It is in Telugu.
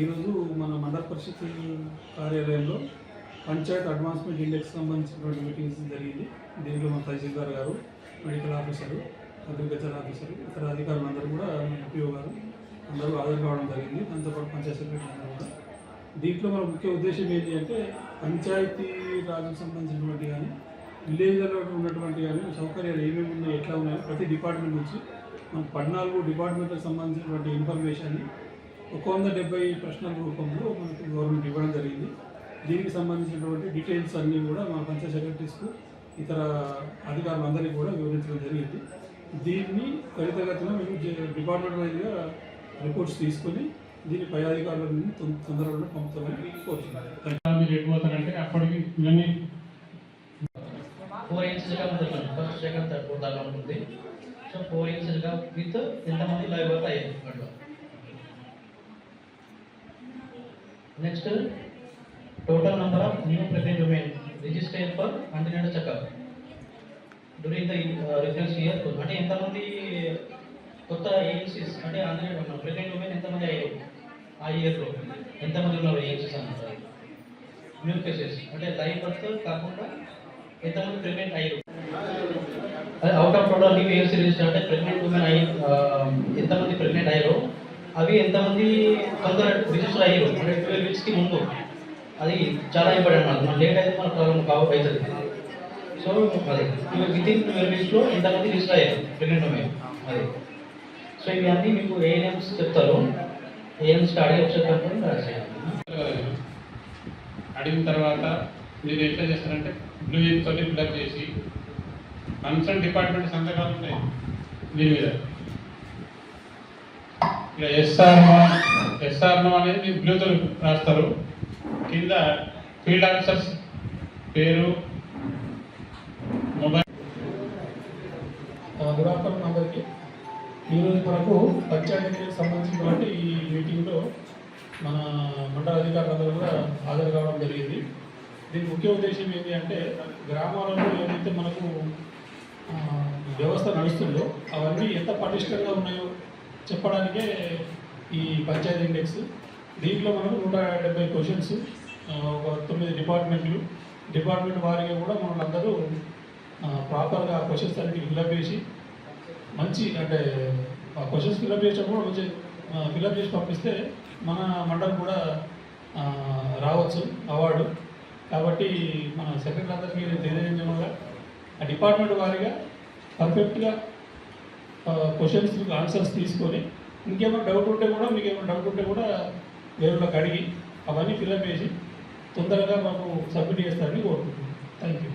ఈరోజు మన మండల పరిషత్ కార్యాలయంలో పంచాయత్ అడ్వాన్స్మెంట్ ఇండెక్స్ సంబంధించినటువంటి మీటింగ్స్ జరిగింది. దీంట్లో మన తహసీల్దార్ గారు, మెడికల్ ఆఫీసరు, అగ్రికల్చర్ ఆఫీసరు, ఇతర అధికారులు అందరూ కూడా ఎంపీఓ గారు అందరూ హాజరు కావడం జరిగింది. దాంతోపాటు పంచాయత్ సెక్రటరీ అందరూ కూడా. దీంట్లో మన ముఖ్య ఉద్దేశం ఏంటి అంటే పంచాయతీ రాజుకు సంబంధించినటువంటి కానీ విలేజ్లలో ఉన్నటువంటి కానీ సౌకర్యాలు ఏమేమి ఉన్నాయి, ఎట్లా ఉన్నాయో ప్రతి డిపార్ట్మెంట్ నుంచి మన 14 డిపార్ట్మెంట్లకు సంబంధించినటువంటి ఇన్ఫర్మేషన్ని 170 ప్రశ్నల రూపంలో మనకు గవర్నమెంట్ ఇవ్వడం జరిగింది. దీనికి సంబంధించినటువంటి డీటెయిల్స్ అన్నీ కూడా మా పంచాయత్ సెక్రటరీస్కు ఇతర అధికారులందరికీ కూడా వివరించడం జరిగింది. దీన్ని త్వరితగతిన మేము డిపార్ట్మెంట్ వైజ్గా రిపోర్ట్స్ తీసుకొని దీన్ని పై అధికారుల నుండి తొందరగా పంపుతామని కోరుతున్నాను. మీరు ఎటుపోతారంటే అప్పటికి ఇవన్నీ 4 ఇంచెస్గా ఉంటుంది. ఫస్ట్ సెకండ్ థర్డ్ ఫోర్త్ దాకా ఉంటుంది. సో 4 ఇంచెస్గా విత్ ఎంతమంది లైవ్ వర్క్ అయ్యారు అట్లా. Next total number of new pregnant women registered for antenatal checkup during the reference year. అంటే ఎంతమంది కొత్త ఏజెన్సీస్ అంటే ప్రెగ్నెంట్ ఉమెన్ ఎంతమంది అయ్యారు ఆ ఇయర్లో, ఎంతమంది ఉన్నారు ఏజెన్సీస్ అన్నారు. న్యూ కేసెస్ అంటే లైవ్ బర్త్ కాకుండా ఎంతమంది ప్రెగ్నెంట్ అయ్యారు. అదే out of total new agency register అంటే ప్రెగ్నెంట్ ఉమెన్ ఎంతమంది ప్రెగ్నెంట్ అయ్యారో అవి ఎంతమంది తొందర రిజిస్టర్ అయ్యారు అంటే 12 వీక్స్కి ముందు. అది చాలా ఇంపార్టెంట్ అన్నమాట. మనం లేట్ అయితే మన ప్రాబ్లం అవుతుంది. సో అది వితిన్ 12 వీక్స్లో ఎంతమంది రిజిస్టర్ అయ్యారు ప్రెగ్నెంట్ ఉమెన్ అది. సో ఇవన్నీ మీకు ఏఎన్ఎంస్ చెప్తారు. ఏఎన్ఎంస్ అడిగి ఒకసారి కనుక్కొని రాసేయాలి. అడిగిన తర్వాత మీరు ఎట్లా చేస్తారంటే బ్లూ ఇంక్తో ఫిల్అప్ చేసి కన్సర్న్ డిపార్ట్మెంట్ సంతకాలు ఉన్నాయి దీని మీద. ఇక్కడ ఎస్ఆర్నో అనేది మీరు బ్లూతో రాస్తారు. కింద ఫీల్డ్ ఆఫీసర్స్ పేరు, మొబైల్. గుడ్ ఆఫ్టర్నూన్ అందరికీ. ఈరోజు మనకు పంచాయతీకి సంబంధించినటువంటి ఈ మీటింగ్లో మన మండల అధికారులందరూ కూడా హాజరు కావడం జరిగింది. దీని ముఖ్య ఉద్దేశం ఏంటి అంటే గ్రామాలలో ఏదైతే మనకు వ్యవస్థ నడుస్తుందో అవన్నీ ఎంత పటిష్టంగా ఉన్నాయో చెప్పడానికే ఈ పంచాయతీ ఇండెక్స్. దీంట్లో మనకు 170 క్వశ్చన్స్, ఒక 9 డిపార్ట్మెంట్ వారిగా కూడా మనలందరూ ప్రాపర్గా ఆ క్వశ్చన్స్ అన్నిటికీ ఫిల్అప్ చేసి మంచి అంటే ఆ క్వశ్చన్స్ ఫిల్అప్ చేసినప్పుడు మంచి ఫిల్అప్ చేసి పంపిస్తే మన మండలం కూడా రావచ్చు అవార్డు. కాబట్టి మన సెక్రటరీ అందరికీ తెలియజేయడం వల్ల ఆ డిపార్ట్మెంట్ వారిగా పర్ఫెక్ట్గా క్వశ్చన్స్ ఆన్సర్స్ తీసుకొని ఇంకేమైనా డౌట్ ఉంటే కూడా మీకు ఏమైనా డౌట్ ఉంటే కూడా వేరులోకి అడిగి అవన్నీ ఫిల్అప్ చేసి తొందరగా మాకు సబ్మిట్ చేస్తారని కోరుకుంటున్నాను. Thank you.